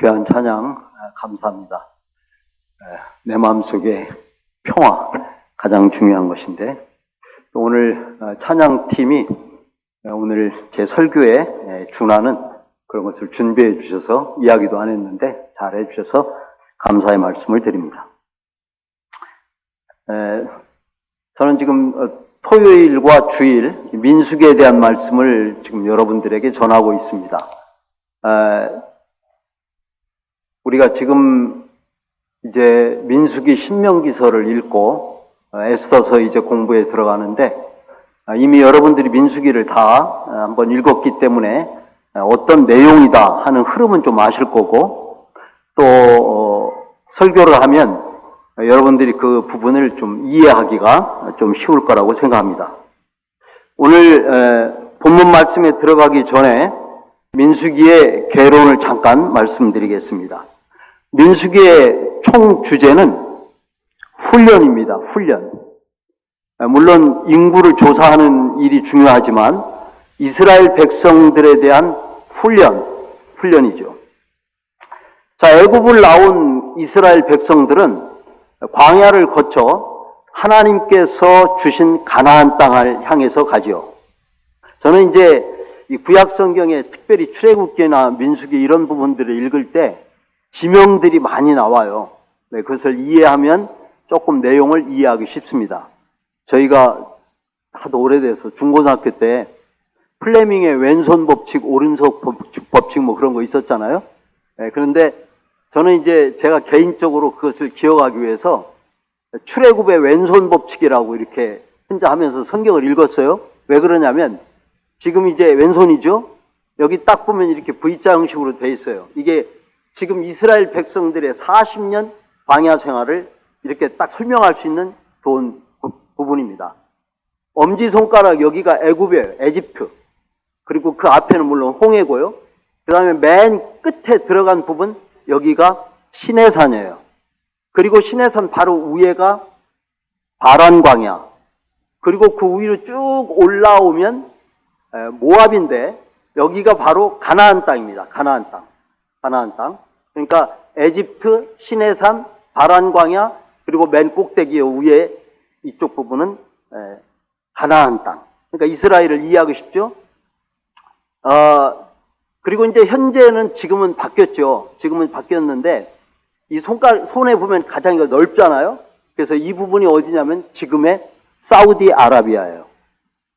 귀한 찬양 감사합니다. 내 마음속에 평화 가장 중요한 것인데 오늘 찬양팀이 오늘 제 설교에 준하는 그런 것을 준비해 주셔서 이야기도 안 했는데 잘해 주셔서 감사의 말씀을 드립니다. 저는 지금 토요일과 주일 민수기에 대한 말씀을 지금 여러분들에게 전하고 있습니다. 우리가 지금 이제 민수기 신명기서를 읽고 에스더서 이제 공부에 들어가는데 이미 여러분들이 민수기를 다 한번 읽었기 때문에 어떤 내용이다 하는 흐름은 좀 아실 거고 또 설교를 하면 여러분들이 그 부분을 좀 이해하기가 좀 쉬울 거라고 생각합니다. 오늘 본문 말씀에 들어가기 전에 민수기의 개론을 잠깐 말씀드리겠습니다. 민수기의 총 주제는 훈련입니다. 훈련. 물론 인구를 조사하는 일이 중요하지만 이스라엘 백성들에 대한 훈련이죠. 자, 애굽을 나온 이스라엘 백성들은 광야를 거쳐 하나님께서 주신 가나안 땅을 향해서 가지요. 저는 이제 이 구약 성경에 특별히 출애굽기나 민수기 이런 부분들을 읽을 때 지명들이 많이 나와요. 그것을 이해하면 조금 내용을 이해하기 쉽습니다. 저희가 하도 오래돼서 중고등학교 때 플레밍의 왼손 법칙, 오른손 법칙 뭐 그런 거 있었잖아요. 그런데 저는 이제 제가 개인적으로 그것을 기억하기 위해서 출애굽의 왼손 법칙이라고 이렇게 혼자 하면서 성경을 읽었어요. 왜 그러냐면 지금 이제 왼손이죠. 여기 딱 보면 이렇게 V자 형식으로 돼 있어요. 이게 지금 이스라엘 백성들의 40년 광야 생활을 이렇게 딱 설명할 수 있는 좋은 부분입니다. 엄지손가락 여기가 애굽이에요. 에집트. 그리고 그 앞에는 물론 홍해고요. 그 다음에 맨 끝에 들어간 부분 여기가 시내산이에요. 그리고 시내산 바로 위에가 바란 광야. 그리고 그 위로 쭉 올라오면 모압인데 여기가 바로 가나안 땅입니다. 가나안 땅. 그러니까 에집트, 시내산, 바란 광야, 그리고 맨 꼭대기 위에 이쪽 부분은 가나안 땅. 그러니까 이스라엘을 이해하기 쉽죠? 그리고 이제 현재는 지금은 바뀌었죠. 지금은 바뀌었는데 이 손에 보면 가장 넓잖아요. 그래서 이 부분이 어디냐면 지금의 사우디아라비아예요.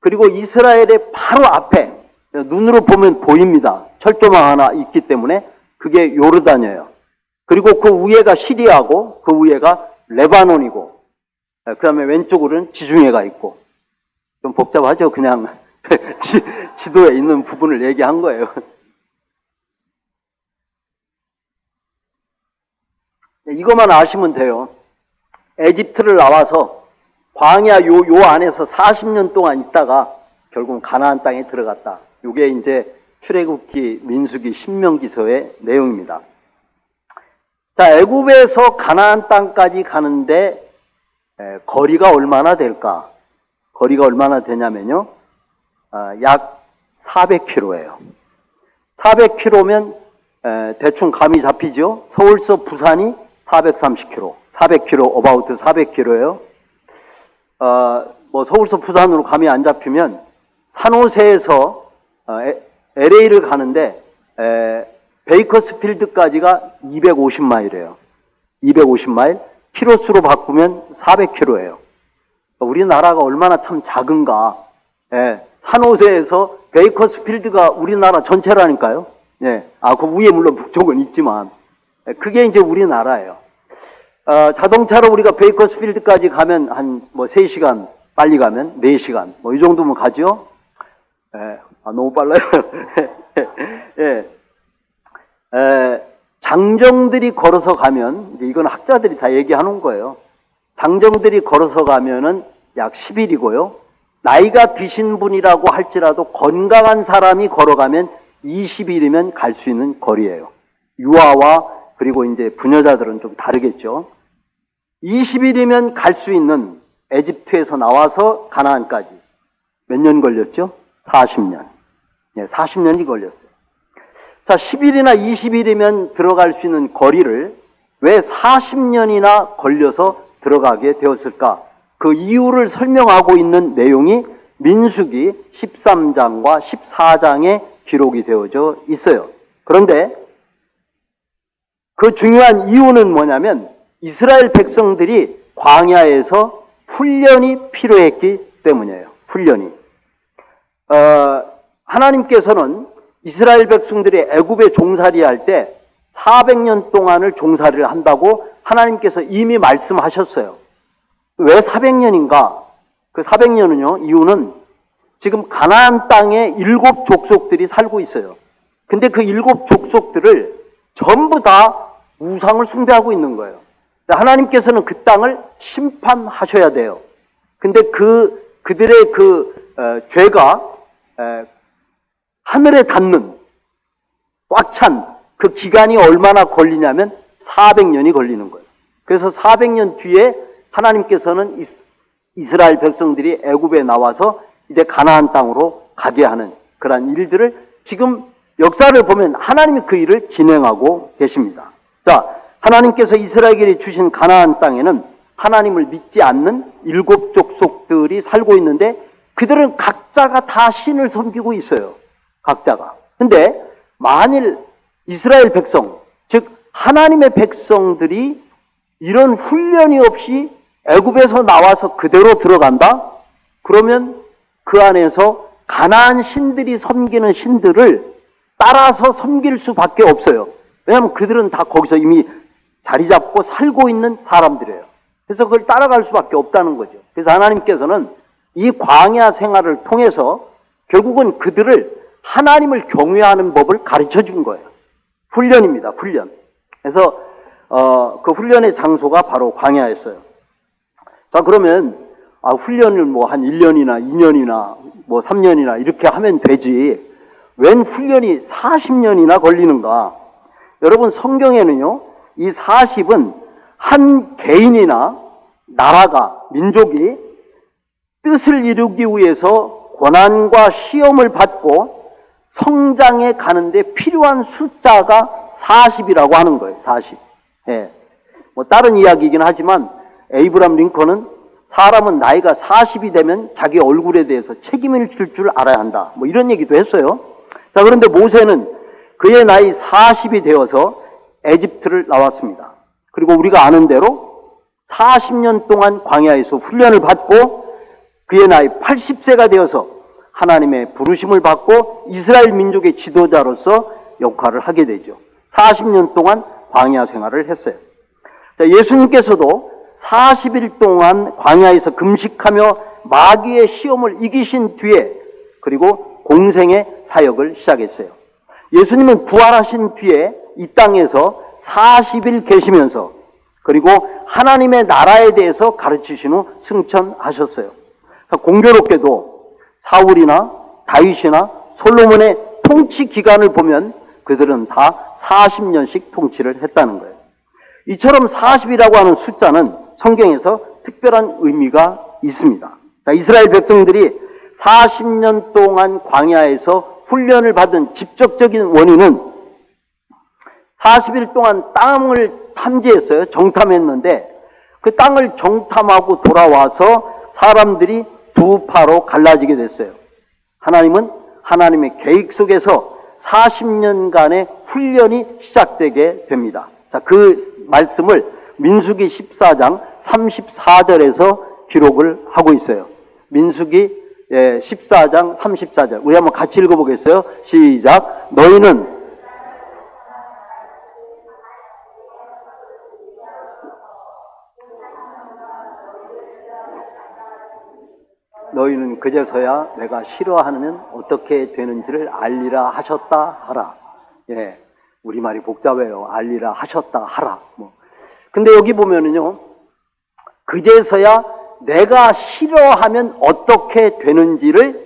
그리고 이스라엘의 바로 앞에 눈으로 보면 보입니다. 철조망 하나 있기 때문에 그게 요르단이에요. 그리고 그 위에가 시리아고 그 위에가 레바논이고 그 다음에 왼쪽으로는 지중해가 있고 좀 복잡하죠. 그냥 지도에 있는 부분을 얘기한 거예요. 이것만 아시면 돼요. 에집트를 나와서 광야 요 안에서 40년 동안 있다가 결국 가나안 땅에 들어갔다. 이게 이제 출애굽기, 민수기, 신명기서의 내용입니다. 자, 애굽에서 가나안 땅까지 가는데 거리가 얼마나 될까? 거리가 얼마나 되냐면요. 약 400km예요. 400km면 대충 감이 잡히죠. 서울서 부산이 430km, 400km, about 400km예요. 뭐 서울서 부산으로 감이 안 잡히면 산호세에서 LA를 가는데 베이커스필드까지가 250마일이에요. 250마일. 키로수로 바꾸면 400km예요. 우리나라가 얼마나 참 작은가. 산호세에서 베이커스필드가 우리나라 전체라니까요. 그 위에 물론 북쪽은 있지만 그게 이제 우리나라예요. 자동차로 우리가 베이커스필드까지 가면 한 뭐 3시간, 빨리 가면 4시간 뭐 이 정도면 가죠. 너무 빨라요. 장정들이 걸어서 가면 이제 이건 학자들이 다 얘기하는 거예요. 장정들이 걸어서 가면은 약 10일이고요. 나이가 드신 분이라고 할지라도 건강한 사람이 걸어가면 20일이면 갈 수 있는 거리예요. 유아와 그리고 이제 부녀자들은 좀 다르겠죠. 20일이면 갈 수 있는 에집트에서 나와서 가나안까지 몇 년 걸렸죠? 40년. 40년이 걸렸어요. 자, 10일이나 20일이면 들어갈 수 있는 거리를 왜 40년이나 걸려서 들어가게 되었을까? 그 이유를 설명하고 있는 내용이 민수기 13장과 14장에 기록이 되어져 있어요. 그런데 그 중요한 이유는 뭐냐면 이스라엘 백성들이 광야에서 훈련이 필요했기 때문이에요. 훈련이. 하나님께서는 이스라엘 백성들이 애굽에 종살이할 때 400년 동안을 종살이를 한다고 하나님께서 이미 말씀하셨어요. 왜 400년인가? 그 400년은요, 이유는 지금 가나안 땅에 7 족속들이 살고 있어요. 근데 그 7 족속들을 전부 다 우상을 숭배하고 있는 거예요. 하나님께서는 그 땅을 심판하셔야 돼요. 근데 그들의 죄가 하늘에 닿는 꽉 찬 그 기간이 얼마나 걸리냐면 400년이 걸리는 거예요. 그래서 400년 뒤에 하나님께서는 이스라엘 백성들이 애굽에 나와서 이제 가나안 땅으로 가게 하는 그러한 일들을 지금 역사를 보면 하나님이 그 일을 진행하고 계십니다. 자, 하나님께서 이스라엘에게 주신 가나안 땅에는 하나님을 믿지 않는 7 족속들이 살고 있는데 그들은 각자가 다 신을 섬기고 있어요. 각자가. 근데 만일 이스라엘 백성, 즉 하나님의 백성들이 이런 훈련이 없이 애굽에서 나와서 그대로 들어간다? 그러면 그 안에서 가나안 신들이 섬기는 신들을 따라서 섬길 수밖에 없어요. 왜냐하면 그들은 다 거기서 이미 자리 잡고 살고 있는 사람들이에요. 그래서 그걸 따라갈 수밖에 없다는 거죠. 그래서 하나님께서는 이 광야 생활을 통해서 결국은 그들을 하나님을 경외하는 법을 가르쳐 준 거예요. 훈련입니다. 훈련. 그래서 그 훈련의 장소가 바로 광야였어요. 자, 그러면 훈련을 뭐 한 1년이나 2년이나 뭐 3년이나 이렇게 하면 되지 웬 훈련이 40년이나 걸리는가? 여러분, 성경에는요, 이 40은 한 개인이나 나라가, 민족이 뜻을 이루기 위해서 고난과 시험을 받고 성장해 가는데 필요한 숫자가 40이라고 하는 거예요. 40. 예. 뭐 다른 이야기이긴 하지만 에이브람 링컨은 사람은 나이가 40이 되면 자기 얼굴에 대해서 책임을 질 줄 알아야 한다. 뭐 이런 얘기도 했어요. 자, 그런데 모세는 그의 나이 40이 되어서 에집트를 나왔습니다. 그리고 우리가 아는 대로 40년 동안 광야에서 훈련을 받고 그의 나이 80세가 되어서 하나님의 부르심을 받고 이스라엘 민족의 지도자로서 역할을 하게 되죠. 40년 동안 광야 생활을 했어요. 자, 예수님께서도 40일 동안 광야에서 금식하며 마귀의 시험을 이기신 뒤에 그리고 공생의 사역을 시작했어요. 예수님은 부활하신 뒤에 이 땅에서 40일 계시면서 그리고 하나님의 나라에 대해서 가르치신 후 승천하셨어요. 공교롭게도 사울이나 다윗이나 솔로몬의 통치 기간을 보면 그들은 다 40년씩 통치를 했다는 거예요. 이처럼 40이라고 하는 숫자는 성경에서 특별한 의미가 있습니다. 자, 이스라엘 백성들이 40년 동안 광야에서 훈련을 받은 직접적인 원인은 40일 동안 땅을 탐지했어요. 정탐했는데 그 땅을 정탐하고 돌아와서 사람들이 두 파로 갈라지게 됐어요. 하나님은 하나님의 계획 속에서 40년간의 훈련이 시작되게 됩니다. 자, 그 말씀을 민수기 14장 34절에서 기록을 하고 있어요. 민수기 14장 34절. 우리 한번 같이 읽어보겠어요. 시작. 너희는 그제서야 내가 싫어하면 어떻게 되는지를 알리라 하셨다 하라. 예, 우리말이 복잡해요. 알리라 하셨다 하라. 근데 여기 보면은요, 그제서야 내가 싫어하면 어떻게 되는지를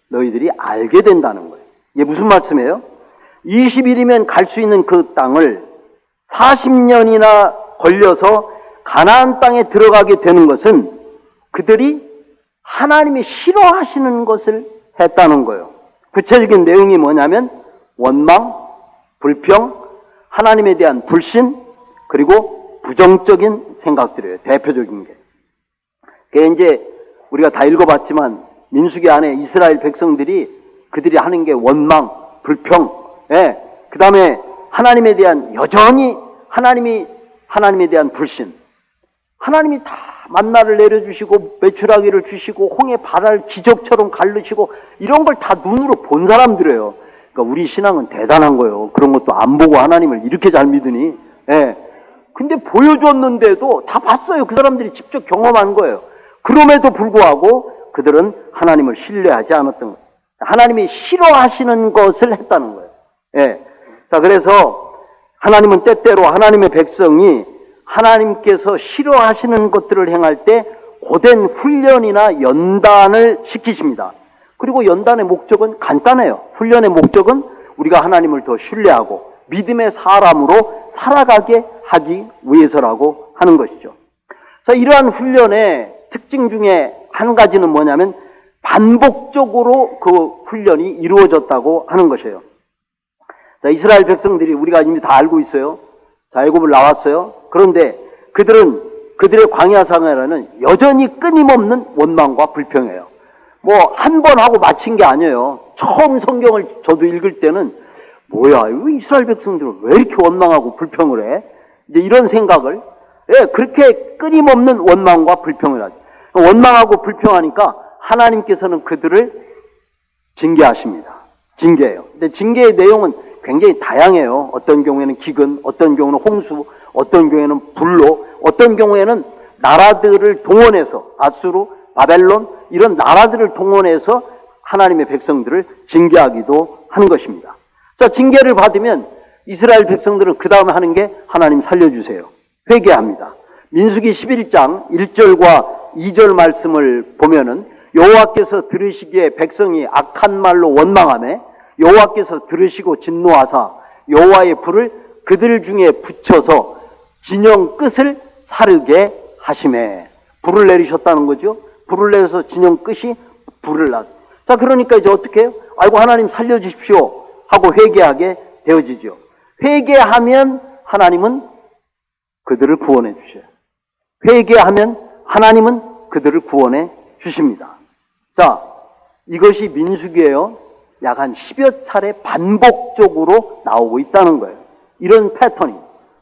너희들이 알게 된다는 거예요. 이게 무슨 말씀이에요? 20일이면 갈 수 있는 그 땅을 40년이나 걸려서 가나안 땅에 들어가게 되는 것은 그들이 하나님이 싫어하시는 것을 했다는 거예요. 구체적인 내용이 뭐냐면 원망, 불평, 하나님에 대한 불신, 그리고 부정적인 생각들이에요. 대표적인 게. 그게 이제 우리가 다 읽어봤지만 민수기 안에 이스라엘 백성들이 그들이 하는 게 원망, 불평, 그 다음에 하나님에 대한 여전히 하나님에 대한 불신. 하나님이 다 만나를 내려주시고 메추라기를 주시고 홍해 바다를 기적처럼 갈르시고 이런 걸 다 눈으로 본 사람들이에요. 그러니까 우리 신앙은 대단한 거예요. 그런 것도 안 보고 하나님을 이렇게 잘 믿으니. 근데 보여줬는데도 다 봤어요. 그 사람들이 직접 경험한 거예요. 그럼에도 불구하고 그들은 하나님을 신뢰하지 않았던 거예요. 하나님이 싫어하시는 것을 했다는 거예요. 자, 그래서 하나님은 때때로 하나님의 백성이 하나님께서 싫어하시는 것들을 행할 때 고된 훈련이나 연단을 시키십니다. 그리고 연단의 목적은 간단해요. 훈련의 목적은 우리가 하나님을 더 신뢰하고 믿음의 사람으로 살아가게 하기 위해서라고 하는 것이죠. 자, 이러한 훈련의 특징 중에 한 가지는 뭐냐면 반복적으로 그 훈련이 이루어졌다고 하는 것이에요. 자, 이스라엘 백성들이 우리가 이미 다 알고 있어요. 자, 애굽을 나왔어요. 그런데 그들의 광야 생활에는 여전히 끊임없는 원망과 불평이에요. 뭐 한 번 하고 마친 게 아니에요. 처음 성경을 저도 읽을 때는 뭐야, 왜 이스라엘 백성들은 왜 이렇게 원망하고 불평을 해? 이제 이런 생각을 그렇게 끊임없는 원망과 불평을 하죠. 원망하고 불평하니까 하나님께서는 그들을 징계하십니다. 징계예요. 근데 징계의 내용은 굉장히 다양해요. 어떤 경우에는 기근, 어떤 경우는 홍수, 어떤 경우에는 불로, 어떤 경우에는 나라들을 동원해서 아수르, 바벨론 이런 나라들을 동원해서 하나님의 백성들을 징계하기도 하는 것입니다. 자, 징계를 받으면 이스라엘 백성들은 그 다음에 하는 게 하나님 살려주세요. 회개합니다. 민수기 11장 1절과 2절 말씀을 보면은 여호와께서 들으시기에 백성이 악한 말로 원망하매 여호와께서 들으시고 진노하사 여호와의 불을 그들 중에 붙여서 진영 끝을 사르게 하시매. 불을 내리셨다는 거죠. 불을 내려서 진영 끝이 불을 나. 자, 그러니까 이제 어떻게 해요? 아이고 하나님 살려주십시오 하고 회개하게 되어지죠. 회개하면 하나님은 그들을 구원해 주셔요. 회개하면 하나님은 그들을 구원해 주십니다. 자, 이것이 민수기예요. 약 한 10여 차례 반복적으로 나오고 있다는 거예요. 이런 패턴이.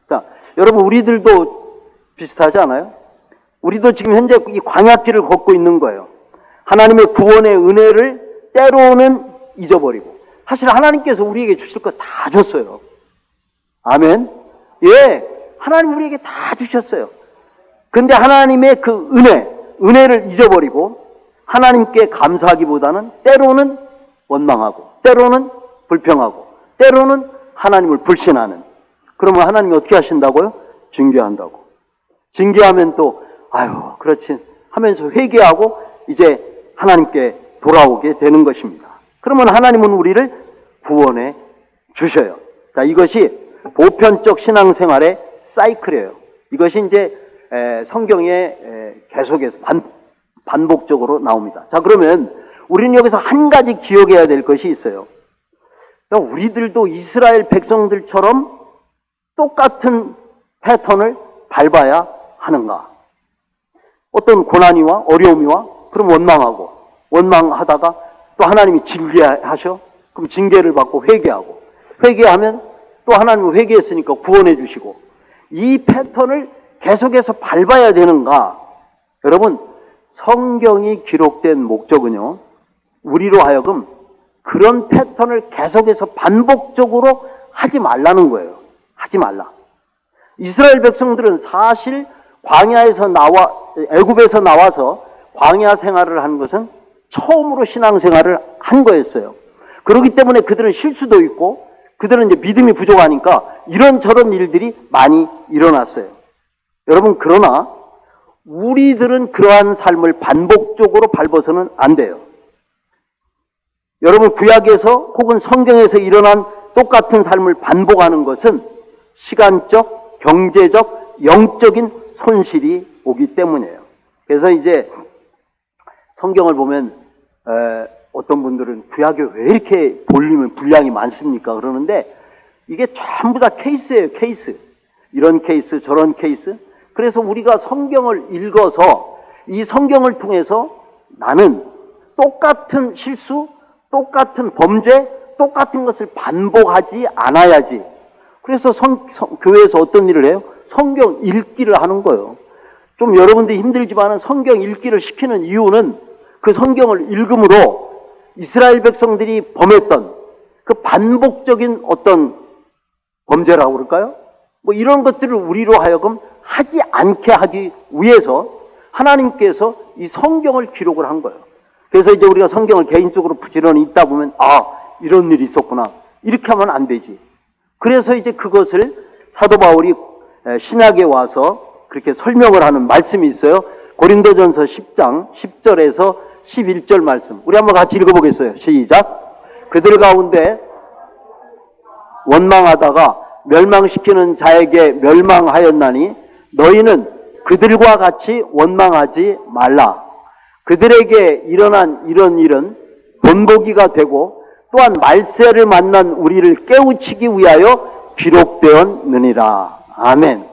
자, 여러분 우리들도 비슷하지 않아요? 우리도 지금 현재 이 광야길을 걷고 있는 거예요. 하나님의 구원의 은혜를 때로는 잊어버리고 사실 하나님께서 우리에게 주실 거 다 줬어요. 아멘. 하나님 우리에게 다 주셨어요. 근데 하나님의 그 은혜를 잊어버리고 하나님께 감사하기보다는 때로는 원망하고 때로는 불평하고 때로는 하나님을 불신하는. 그러면 하나님이 어떻게 하신다고요? 징계한다고. 징계하면 또 아유 그렇지 하면서 회개하고 이제 하나님께 돌아오게 되는 것입니다. 그러면 하나님은 우리를 구원해 주셔요. 자, 이것이 보편적 신앙생활의 사이클이에요. 이것이 이제 성경에 계속해서 반복적으로 나옵니다. 자, 그러면 우리는 여기서 한 가지 기억해야 될 것이 있어요. 우리들도 이스라엘 백성들처럼 똑같은 패턴을 밟아야 하는가? 어떤 고난이와 어려움이와 그럼 원망하다가 또 하나님이 징계하셔? 그럼 징계를 받고 회개하고 회개하면 또 하나님은 회개했으니까 구원해 주시고 이 패턴을 계속해서 밟아야 되는가? 여러분 성경이 기록된 목적은요 우리로 하여금 그런 패턴을 계속해서 반복적으로 하지 말라는 거예요. 하지 말라. 이스라엘 백성들은 사실 애굽에서 나와서 광야 생활을 한 것은 처음으로 신앙생활을 한 거였어요. 그렇기 때문에 그들은 실수도 있고 그들은 이제 믿음이 부족하니까 이런저런 일들이 많이 일어났어요. 여러분 그러나 우리들은 그러한 삶을 반복적으로 밟아서는 안 돼요. 여러분 구약에서 혹은 성경에서 일어난 똑같은 삶을 반복하는 것은 시간적, 경제적, 영적인 손실이 오기 때문이에요. 그래서 이제 성경을 보면 어떤 분들은 구약에 왜 이렇게 볼륨은 분량이 많습니까? 그러는데 이게 전부 다 케이스예요, 케이스. 이런 케이스, 저런 케이스. 그래서 우리가 성경을 읽어서 이 성경을 통해서 나는 똑같은 실수, 똑같은 범죄, 똑같은 것을 반복하지 않아야지. 그래서 교회에서 어떤 일을 해요? 성경 읽기를 하는 거예요. 좀 여러분들이 힘들지만 성경 읽기를 시키는 이유는 그 성경을 읽음으로 이스라엘 백성들이 범했던 그 반복적인 어떤 범죄라고 그럴까요? 뭐 이런 것들을 우리로 하여금 하지 않게 하기 위해서 하나님께서 이 성경을 기록을 한 거예요. 그래서 이제 우리가 성경을 개인적으로 부지런히 읽다 보면 이런 일이 있었구나. 이렇게 하면 안 되지. 그래서 이제 그것을 사도 바울이 신약에 와서 그렇게 설명을 하는 말씀이 있어요. 고린도전서 10장 10절에서 11절 말씀. 우리 한번 같이 읽어보겠어요. 시작. 그들 가운데 원망하다가 멸망시키는 자에게 멸망하였나니 너희는 그들과 같이 원망하지 말라. 그들에게 일어난 이런 일은 본보기가 되고 또한 말세를 만난 우리를 깨우치기 위하여 기록되었느니라. 아멘.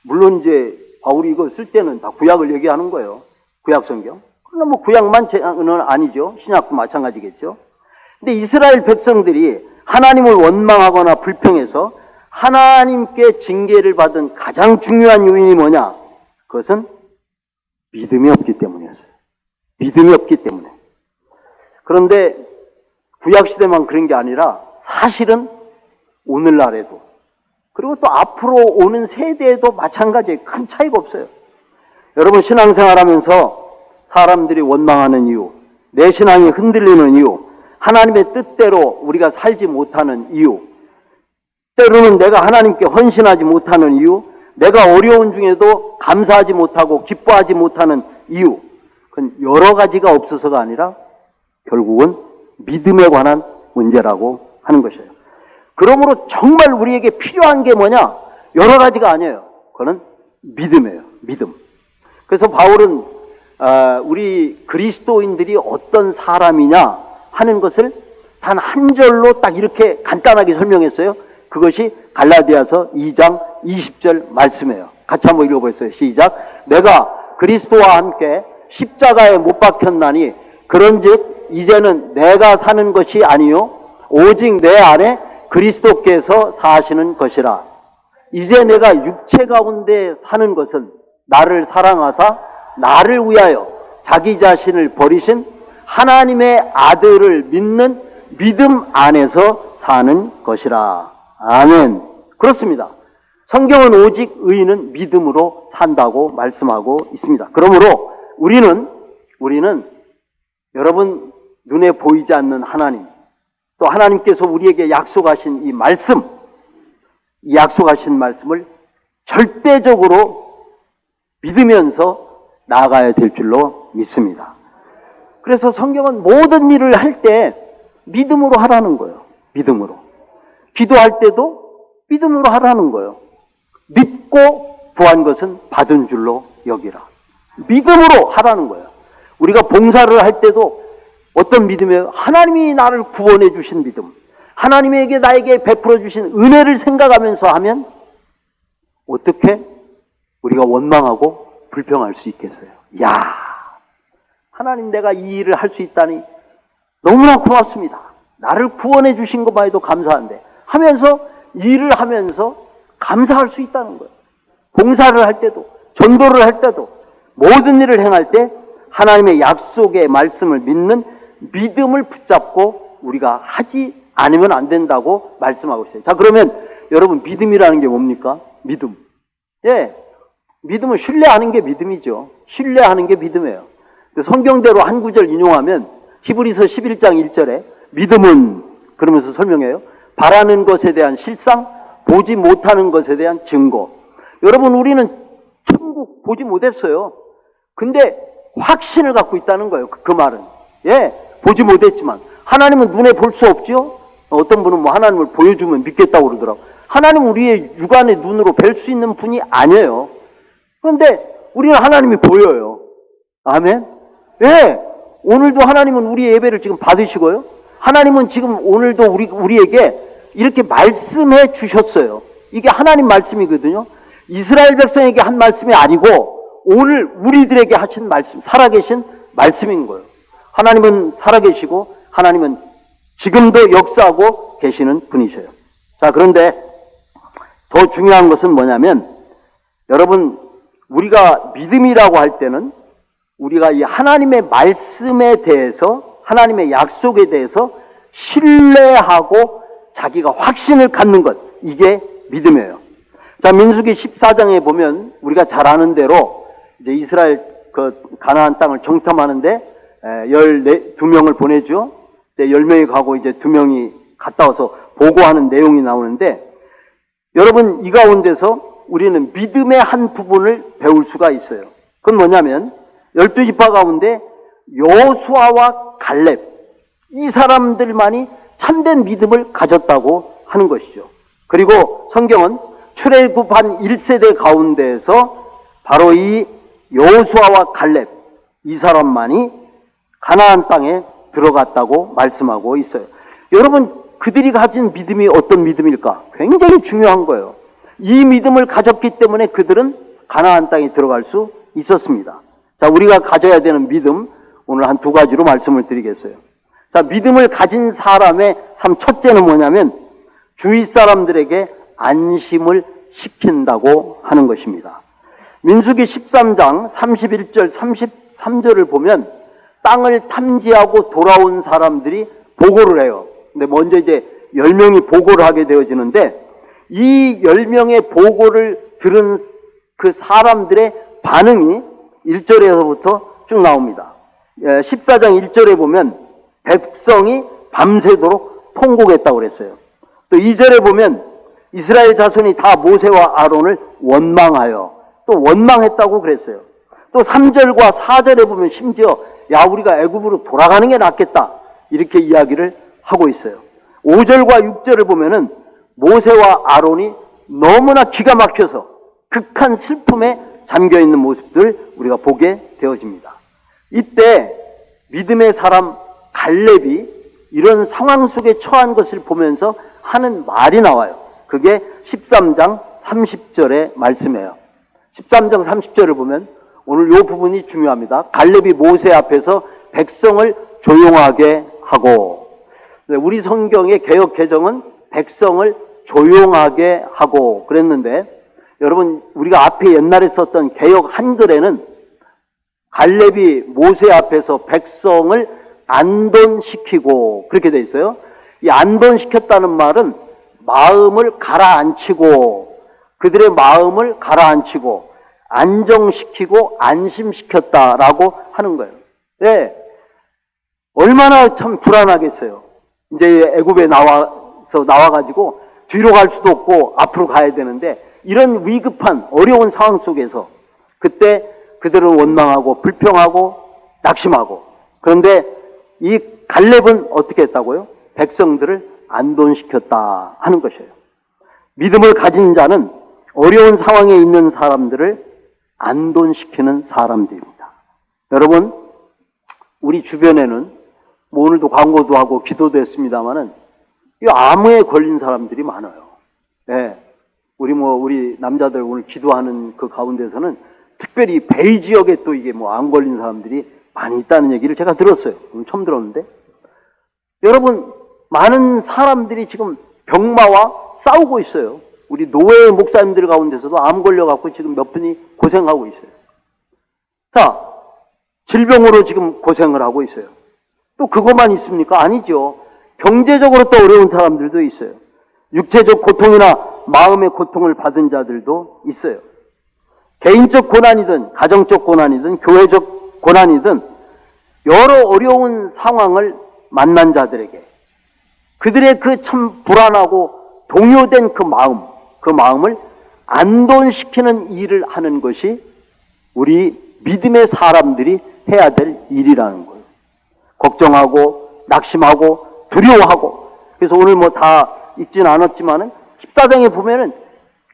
물론 이제 바울이 이거 쓸 때는 다 구약을 얘기하는 거예요. 구약 성경. 그러나 뭐 구약만은 아니죠. 신약도 마찬가지겠죠. 근데 이스라엘 백성들이 하나님을 원망하거나 불평해서 하나님께 징계를 받은 가장 중요한 요인이 뭐냐? 그것은 믿음이 없기 때문이었어요. 믿음이 없기 때문에. 그런데 구약시대만 그런 게 아니라 사실은 오늘날에도 그리고 또 앞으로 오는 세대에도 마찬가지예요. 큰 차이가 없어요. 여러분 신앙생활 하면서 사람들이 원망하는 이유, 내 신앙이 흔들리는 이유, 하나님의 뜻대로 우리가 살지 못하는 이유, 때로는 내가 하나님께 헌신하지 못하는 이유, 내가 어려운 중에도 감사하지 못하고 기뻐하지 못하는 이유, 그건 여러 가지가 없어서가 아니라 결국은 믿음에 관한 문제라고 하는 것이에요. 그러므로 정말 우리에게 필요한 게 뭐냐? 여러 가지가 아니에요. 그거는 믿음이에요. 믿음. 그래서 바울은 우리 그리스도인들이 어떤 사람이냐 하는 것을 단 한 절로 딱 이렇게 간단하게 설명했어요. 그것이 갈라디아서 2장 20절 말씀이에요. 같이 한번 읽어보세요. 시작. 내가 그리스도와 함께 십자가에 못 박혔나니 그런즉 이제는 내가 사는 것이 아니요 오직 내 안에 그리스도께서 사시는 것이라. 이제 내가 육체 가운데 사는 것은 나를 사랑하사 나를 위하여 자기 자신을 버리신 하나님의 아들을 믿는 믿음 안에서 사는 것이라. 아멘. 그렇습니다. 성경은 오직 의인은 믿음으로 산다고 말씀하고 있습니다. 그러므로 우리는 여러분 눈에 보이지 않는 하나님, 또 하나님께서 우리에게 약속하신 이 말씀, 이 약속하신 말씀을 절대적으로 믿으면서 나아가야 될 줄로 믿습니다. 그래서 성경은 모든 일을 할 때 믿음으로 하라는 거예요. 믿음으로. 기도할 때도 믿음으로 하라는 거예요. 믿고 구한 것은 받은 줄로 여기라. 믿음으로 하라는 거예요. 우리가 봉사를 할 때도 어떤 믿음이에요? 하나님이 나를 구원해 주신 믿음. 하나님에게 나에게 베풀어 주신 은혜를 생각하면서 하면 어떻게 우리가 원망하고 불평할 수 있겠어요? 야, 하나님 내가 이 일을 할 수 있다니 너무나 고맙습니다. 나를 구원해 주신 것만 해도 감사한데 하면서 일을 하면서 감사할 수 있다는 거예요. 봉사를 할 때도 전도를 할 때도 모든 일을 행할 때 하나님의 약속의 말씀을 믿는 믿음을 붙잡고 우리가 하지 않으면 안 된다고 말씀하고 있어요. 자, 그러면 여러분 믿음이라는 게 뭡니까? 믿음. 예, 믿음은 신뢰하는 게 믿음이죠. 신뢰하는 게 믿음이에요. 성경대로 한 구절 인용하면 히브리서 11장 1절에 믿음은 그러면서 설명해요. 바라는 것에 대한 실상, 보지 못하는 것에 대한 증거. 여러분 우리는 천국 보지 못했어요. 근데 확신을 갖고 있다는 거예요. 그 말은. 예, 보지 못했지만 하나님은 눈에 볼 수 없죠. 어떤 분은 뭐 하나님을 보여주면 믿겠다고 그러더라고. 하나님은 우리의 육안의 눈으로 뵐 수 있는 분이 아니에요. 그런데 우리는 하나님이 보여요. 아멘. 예, 오늘도 하나님은 우리의 예배를 지금 받으시고요. 하나님은 지금 오늘도 우리에게 이렇게 말씀해 주셨어요. 이게 하나님 말씀이거든요. 이스라엘 백성에게 한 말씀이 아니고 오늘 우리들에게 하신 말씀, 살아계신 말씀인 거예요. 하나님은 살아계시고 하나님은 지금도 역사하고 계시는 분이셔요. 자, 그런데 더 중요한 것은 뭐냐면 여러분, 우리가 믿음이라고 할 때는 우리가 이 하나님의 말씀에 대해서, 하나님의 약속에 대해서 신뢰하고 자기가 확신을 갖는 것, 이게 믿음이에요. 자, 민수기 14장에 보면 우리가 잘 아는 대로 이제 이스라엘 가나안 땅을 정탐하는데 12명을 보내죠. 10명이 가고 이제 2명이 갔다 와서 보고하는 내용이 나오는데, 여러분, 이 가운데서 우리는 믿음의 한 부분을 배울 수가 있어요. 그건 뭐냐면 12지파 가운데 여호수아와 갈렙, 이 사람들만이 참된 믿음을 가졌다고 하는 것이죠. 그리고 성경은 출애굽한 1세대 가운데에서 바로 이 여호수아와 갈렙, 이 사람만이 가나안 땅에 들어갔다고 말씀하고 있어요. 여러분, 그들이 가진 믿음이 어떤 믿음일까? 굉장히 중요한 거예요. 이 믿음을 가졌기 때문에 그들은 가나안 땅에 들어갈 수 있었습니다. 자, 우리가 가져야 되는 믿음, 오늘 한 두 가지로 말씀을 드리겠어요. 자, 믿음을 가진 사람의 삶 첫째는 뭐냐면 주위 사람들에게 안심을 시킨다고 하는 것입니다. 민수기 13장 31절 33절을 보면 땅을 탐지하고 돌아온 사람들이 보고를 해요. 근데 먼저 이제 10명이 보고를 하게 되어지는데, 이 10명의 보고를 들은 그 사람들의 반응이 1절에서부터 쭉 나옵니다. 14장 1절에 보면 백성이 밤새도록 통곡했다고 그랬어요. 또 2절에 보면 이스라엘 자손이 다 모세와 아론을 원망하여 또 원망했다고 그랬어요. 또 3절과 4절에 보면 심지어 야, 우리가 애굽으로 돌아가는 게 낫겠다, 이렇게 이야기를 하고 있어요. 5절과 6절을 보면은 모세와 아론이 너무나 기가 막혀서 극한 슬픔에 잠겨있는 모습들 우리가 보게 되어집니다. 이때 믿음의 사람 갈렙이 이런 상황 속에 처한 것을 보면서 하는 말이 나와요. 그게 13장 30절의 말씀이에요. 13장 30절을 보면 오늘 이 부분이 중요합니다. 갈렙이 모세 앞에서 백성을 조용하게 하고, 우리 성경의 개역 개정은 백성을 조용하게 하고 그랬는데, 여러분, 우리가 앞에 옛날에 썼던 개역 한글에는 갈렙이 모세 앞에서 백성을 안돈시키고 그렇게 돼 있어요. 이 안돈시켰다는 말은 마음을 가라앉히고, 그들의 마음을 가라앉히고 안정시키고 안심시켰다라고 하는 거예요. 네. 얼마나 참 불안하겠어요. 이제 애굽에 나와가지고 뒤로 갈 수도 없고 앞으로 가야 되는데, 이런 위급한 어려운 상황 속에서 그때 그들은 원망하고 불평하고 낙심하고, 그런데 이 갈렙은 어떻게 했다고요? 백성들을 안돈시켰다 하는 것이에요. 믿음을 가진 자는 어려운 상황에 있는 사람들을 안돈시키는 사람들입니다. 여러분, 우리 주변에는 뭐 오늘도 광고도 하고 기도도 했습니다마는 이 암에 걸린 사람들이 많아요. 네. 우리 남자들 오늘 기도하는 그 가운데서는 특별히 베이 지역에 또 이게 뭐 암 걸린 사람들이 많이 있다는 얘기를 제가 들었어요. 처음 들었는데, 여러분, 많은 사람들이 지금 병마와 싸우고 있어요. 우리 노예 목사님들 가운데서도 암 걸려갖고 지금 몇 분이 고생하고 있어요. 자, 질병으로 지금 고생을 하고 있어요. 또 그것만 있습니까? 아니죠. 경제적으로 또 어려운 사람들도 있어요. 육체적 고통이나 마음의 고통을 받은 자들도 있어요. 개인적 고난이든 가정적 고난이든 교회적 고난이든 여러 어려운 상황을 만난 자들에게 그들의 그 참 불안하고 동요된 그 마음을 안돈시키는 일을 하는 것이 우리 믿음의 사람들이 해야 될 일이라는 거예요. 걱정하고 낙심하고 두려워하고. 그래서 오늘 뭐 다 읽지는 않았지만은 14장에 보면은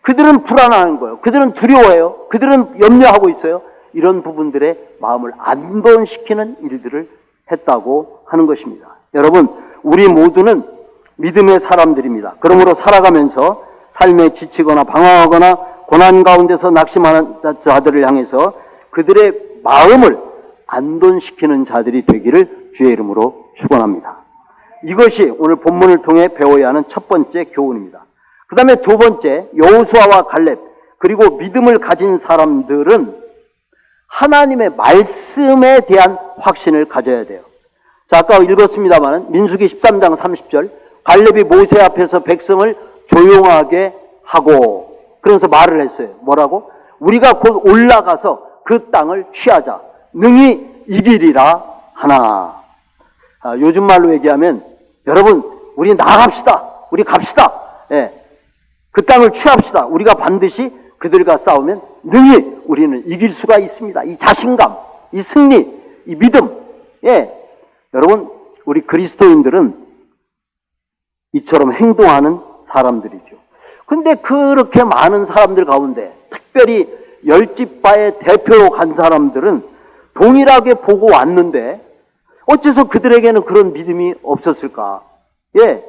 그들은 불안한 거예요. 그들은 두려워해요. 그들은 염려하고 있어요. 이런 부분들의 마음을 안돈시키는 일들을 했다고 하는 것입니다. 여러분, 우리 모두는 믿음의 사람들입니다. 그러므로 살아가면서 삶에 지치거나 방황하거나 고난 가운데서 낙심하는 자들을 향해서 그들의 마음을 안돈시키는 자들이 되기를 주의 이름으로 축원합니다. 이것이 오늘 본문을 통해 배워야 하는 첫 번째 교훈입니다. 그 다음에 두 번째, 여호수아와 갈렙 그리고 믿음을 가진 사람들은 하나님의 말씀에 대한 확신을 가져야 돼요. 자, 아까 읽었습니다만 민수기 13장 30절 갈렙이 모세 앞에서 백성을 조용하게 하고 그러면서 말을 했어요. 뭐라고? 우리가 곧 올라가서 그 땅을 취하자. 능히 이기리라 하나. 요즘 말로 얘기하면 여러분 우리 나갑시다. 우리 갑시다. 예. 그 땅을 취합시다. 우리가 반드시 그들과 싸우면 능히 우리는 이길 수가 있습니다. 이 자신감, 이 승리, 이 믿음. 예. 여러분 우리 그리스도인들은 이처럼 행동하는 사람들이죠. 근데 그렇게 많은 사람들 가운데 특별히 열지파의 대표로 간 사람들은 동일하게 보고 왔는데 어째서 그들에게는 그런 믿음이 없었을까? 예,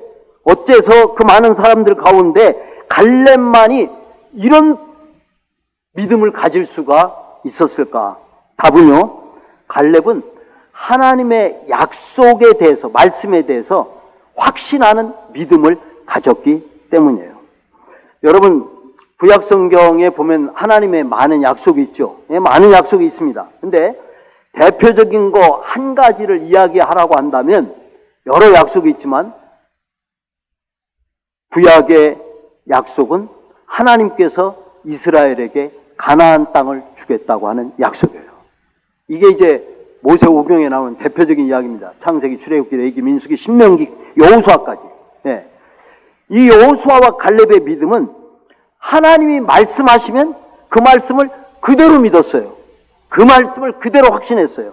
어째서 그 많은 사람들 가운데 갈렙만이 이런 믿음을 가질 수가 있었을까? 답은요, 갈렙은 하나님의 약속에 대해서, 말씀에 대해서 확신하는 믿음을 가졌기 때문이에요. 여러분, 구약성경에 보면 하나님의 많은 약속이 있죠. 예, 많은 약속이 있습니다. 근데 대표적인 거 한 가지를 이야기하라고 한다면 여러 약속이 있지만 구약의 약속은 하나님께서 이스라엘에게 가나안 땅을 주겠다고 하는 약속이에요. 이게 이제 모세오경에 나오는 대표적인 이야기입니다. 창세기, 출애굽기, 레위기, 민수기, 신명기, 여호수아까지. 예. 이 여호수아와 갈렙의 믿음은 하나님이 말씀하시면 그 말씀을 그대로 믿었어요. 그 말씀을 그대로 확신했어요.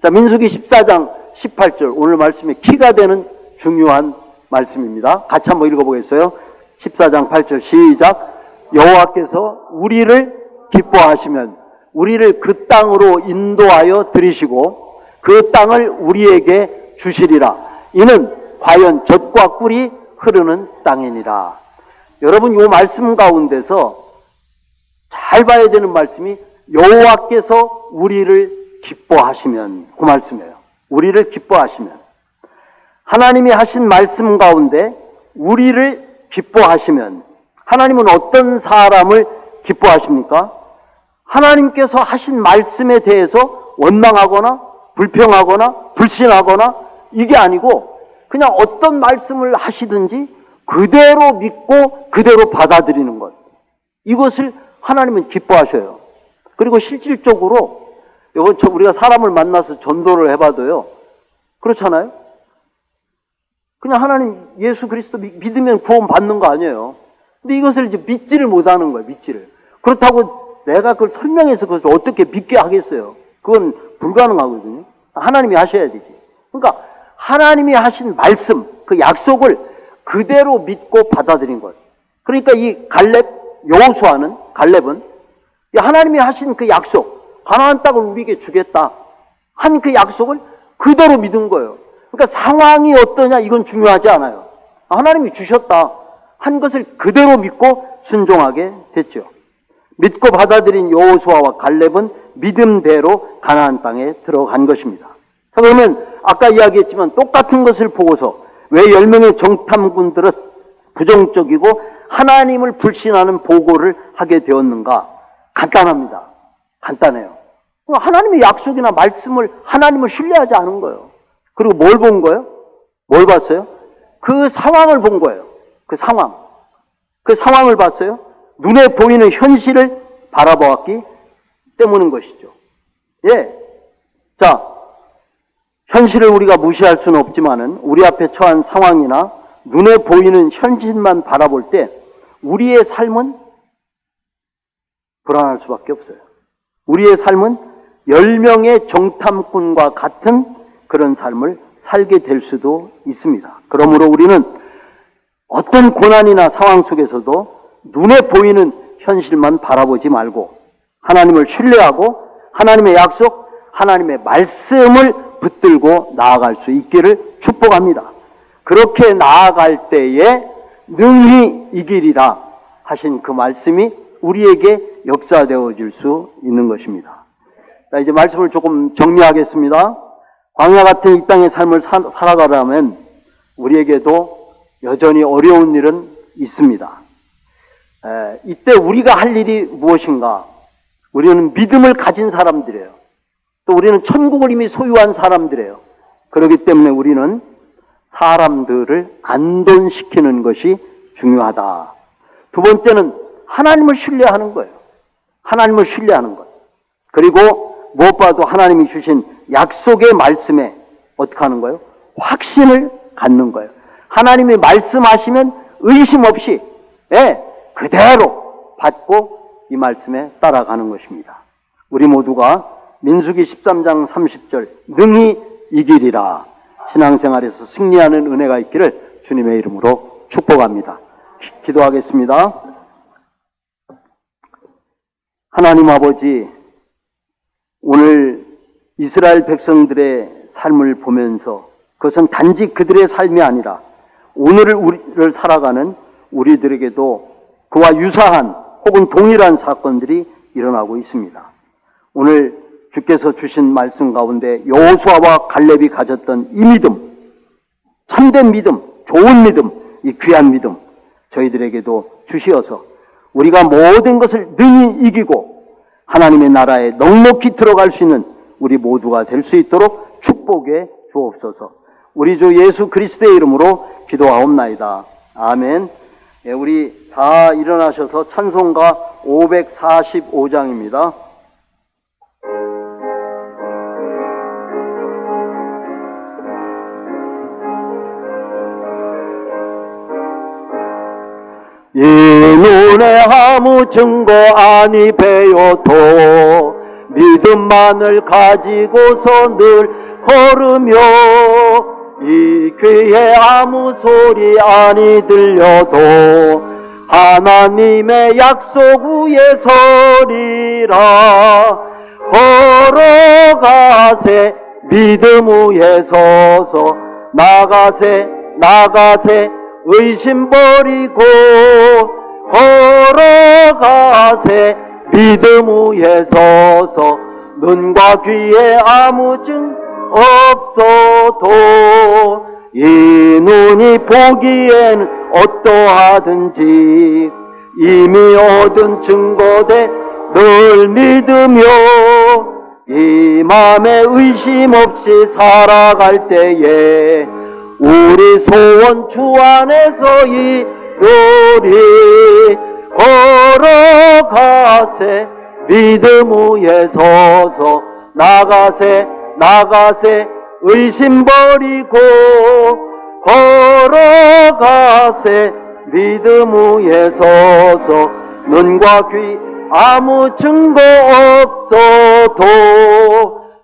자, 민수기 14장 18절 오늘 말씀의 키가 되는 중요한 말씀입니다. 같이 한번 읽어보겠어요. 14장 8절 시작. 여호와께서 우리를 기뻐하시면 우리를 그 땅으로 인도하여 들이시고 그 땅을 우리에게 주시리라. 이는 과연 젖과 꿀이 흐르는 땅이니라. 여러분 이 말씀 가운데서 잘 봐야 되는 말씀이 여호와께서 우리를 기뻐하시면 그 말씀이에요. 우리를 기뻐하시면 하나님이 하신 말씀 가운데 우리를 기뻐하시면 하나님은 어떤 사람을 기뻐하십니까? 하나님께서 하신 말씀에 대해서 원망하거나 불평하거나 불신하거나 이게 아니고 그냥 어떤 말씀을 하시든지 그대로 믿고 그대로 받아들이는 것. 이것을 하나님은 기뻐하셔요. 그리고 실질적으로 우리가 사람을 만나서 전도를 해봐도요. 그렇잖아요? 그냥 하나님 예수 그리스도 믿으면 구원 받는 거 아니에요. 근데 이것을 이제 믿지를 못하는 거예요. 믿지를. 그렇다고 내가 그걸 설명해서 그것을 어떻게 믿게 하겠어요. 그건 불가능하거든요. 하나님이 하셔야 되지. 그러니까 하나님이 하신 말씀, 그 약속을 그대로 믿고 받아들인 것. 그러니까 이 갈렙, 여호수아는 갈렙은 하나님이 하신 그 약속, 가나안 땅을 우리에게 주겠다 한 그 약속을 그대로 믿은 거예요. 그러니까 상황이 어떠냐 이건 중요하지 않아요. 하나님이 주셨다 한 것을 그대로 믿고 순종하게 됐죠. 믿고 받아들인 여호수아와 갈렙은 믿음대로 가나안 땅에 들어간 것입니다. 자, 그러면 아까 이야기했지만 똑같은 것을 보고서 왜 10명의 정탐꾼들은 부정적이고 하나님을 불신하는 보고를 하게 되었는가? 간단합니다. 간단해요. 하나님의 약속이나 말씀을 하나님을 신뢰하지 않은 거예요. 그리고 뭘 본 거예요? 뭘 봤어요? 그 상황을 본 거예요. 그 상황. 그 상황을 봤어요. 눈에 보이는 현실을 바라보았기 때문인 것이죠. 예. 자, 현실을 우리가 무시할 수는 없지만은 우리 앞에 처한 상황이나 눈에 보이는 현실만 바라볼 때 우리의 삶은 불안할 수밖에 없어요. 우리의 삶은 10명의 정탐꾼과 같은 그런 삶을 살게 될 수도 있습니다. 그러므로 우리는 어떤 고난이나 상황 속에서도 눈에 보이는 현실만 바라보지 말고 하나님을 신뢰하고 하나님의 약속, 하나님의 말씀을 붙들고 나아갈 수 있기를 축복합니다. 그렇게 나아갈 때에 능히 이기리라 하신 그 말씀이 우리에게 역사되어 줄 수 있는 것입니다. 자, 이제 말씀을 조금 정리하겠습니다. 광야 같은 이 땅의 삶을 살아가려면 우리에게도 여전히 어려운 일은 있습니다. 이때 우리가 할 일이 무엇인가? 우리는 믿음을 가진 사람들이에요. 또 우리는 천국을 이미 소유한 사람들이에요. 그렇기 때문에 우리는 사람들을 안돈시키는 것이 중요하다. 두 번째는 하나님을 신뢰하는 거예요. 하나님을 신뢰하는 것. 그리고 무엇보다도 하나님이 주신 약속의 말씀에 어떻게 하는 거예요? 확신을 갖는 거예요. 하나님이 말씀하시면 의심 없이 그대로 받고 이 말씀에 따라가는 것입니다. 우리 모두가 민수기 13장 30절 능히 이기리라 신앙생활에서 승리하는 은혜가 있기를 주님의 이름으로 축복합니다. 기도하겠습니다. 하나님 아버지, 오늘 이스라엘 백성들의 삶을 보면서 그것은 단지 그들의 삶이 아니라 오늘을 우리를 살아가는 우리들에게도 그와 유사한 혹은 동일한 사건들이 일어나고 있습니다. 오늘 주께서 주신 말씀 가운데 여호수아와 갈렙이 가졌던 이 믿음, 참된 믿음, 좋은 믿음, 이 귀한 믿음 저희들에게도 주시어서 우리가 모든 것을 능히 이기고 하나님의 나라에 넉넉히 들어갈 수 있는 우리 모두가 될 수 있도록 축복해 주옵소서. 우리 주 예수 그리스도의 이름으로 기도하옵나이다. 아멘. 우리 다 일어나셔서 찬송가 545장입니다. 이 눈에 아무 증거 아니 배워도 믿음만을 가지고서 늘 걸으며 이 귀에 아무 소리 아니 들려도 하나님의 약속 위에 서리라. 걸어가세 믿음 위에 서서 나가세 의심 버리고 걸어가세 믿음 위에 서서 눈과 귀에 아무 증 없어도 이 눈이 보기에는 어떠하든지 이미 얻은 증거되 늘 믿으며 이 맘에 의심 없이 살아갈 때에 우리 소원 주 안에서 이루리. 걸어가세 믿음 위에 서서 나가세 의심 버리고 걸어가세 믿음 위에 서서 눈과 귀 아무 증거 없어도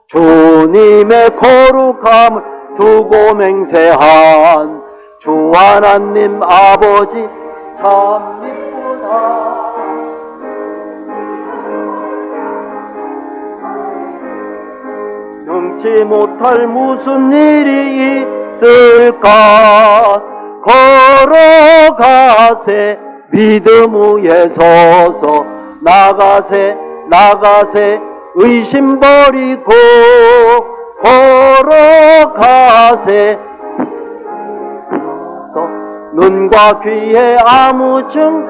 주님의 거룩함을 두고 맹세한 주 하나님 아버지 참 이쁘다. 능치 못할 무슨 일이 있을까. 걸어가세 믿음 위에 서서 나가세 의심 버리고 걸어가세 눈과 귀에 아무 증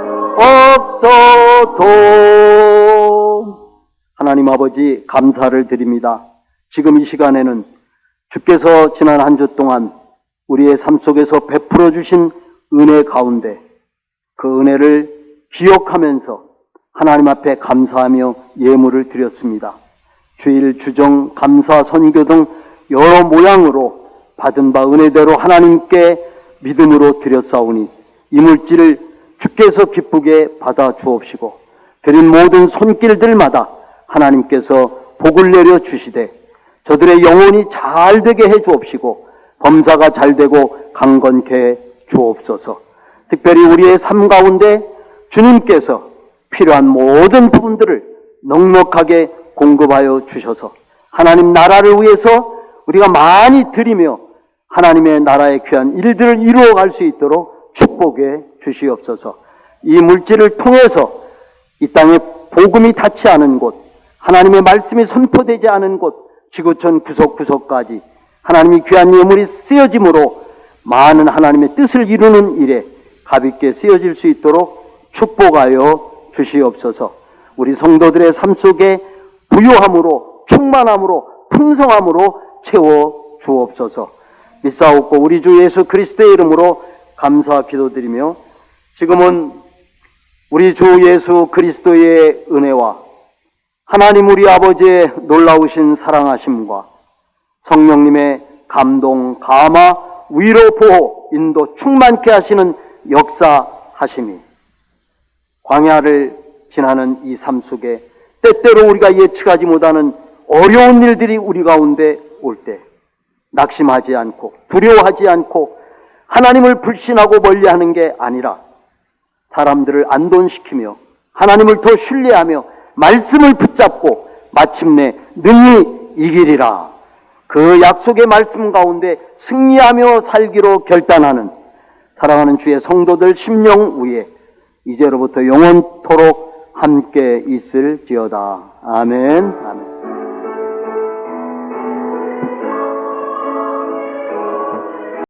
없어도. 하나님 아버지 감사를 드립니다. 지금 이 시간에는 주께서 지난 한 주 동안 우리의 삶 속에서 베풀어 주신 은혜 가운데 그 은혜를 기억하면서 하나님 앞에 감사하며 예물을 드렸습니다. 주일, 주정, 감사, 선교 등 여러 모양으로 받은 바 은혜대로 하나님께 믿음으로 드렸사오니 이 물질을 주께서 기쁘게 받아 주옵시고 드린 모든 손길들마다 하나님께서 복을 내려 주시되 저들의 영혼이 잘 되게 해 주옵시고 범사가 잘 되고 강건케 해 주옵소서. 특별히 우리의 삶 가운데 주님께서 필요한 모든 부분들을 넉넉하게 공급하여 주셔서 하나님 나라를 위해서 우리가 많이 드리며 하나님의 나라의 귀한 일들을 이루어갈 수 있도록 축복해 주시옵소서. 이 물질을 통해서 이 땅에 복음이 닿지 않은 곳, 하나님의 말씀이 선포되지 않은 곳, 지구촌 구석구석까지 하나님이 귀한 예물이 쓰여짐으로 많은 하나님의 뜻을 이루는 일에 가볍게 쓰여질 수 있도록 축복하여 주시옵소서. 우리 성도들의 삶 속에 부유함으로, 충만함으로, 풍성함으로 채워 주옵소서. 믿사옵고 우리 주 예수 그리스도의 이름으로 감사 기도드리며, 지금은 우리 주 예수 그리스도의 은혜와 하나님 우리 아버지의 놀라우신 사랑하심과 성령님의 감동, 감화, 위로, 보호, 인도 충만케 하시는 역사하심이 광야를 지나는 이 삶 속에 때때로 우리가 예측하지 못하는 어려운 일들이 우리 가운데 올 때 낙심하지 않고 두려워하지 않고 하나님을 불신하고 멀리하는 게 아니라 사람들을 안돈시키며 하나님을 더 신뢰하며 말씀을 붙잡고 마침내 능히 이기리라, 그 약속의 말씀 가운데 승리하며 살기로 결단하는 사랑하는 주의 성도들 심령 위에 이제로부터 영원토록 함께 있을지어다. 아멘. 아멘.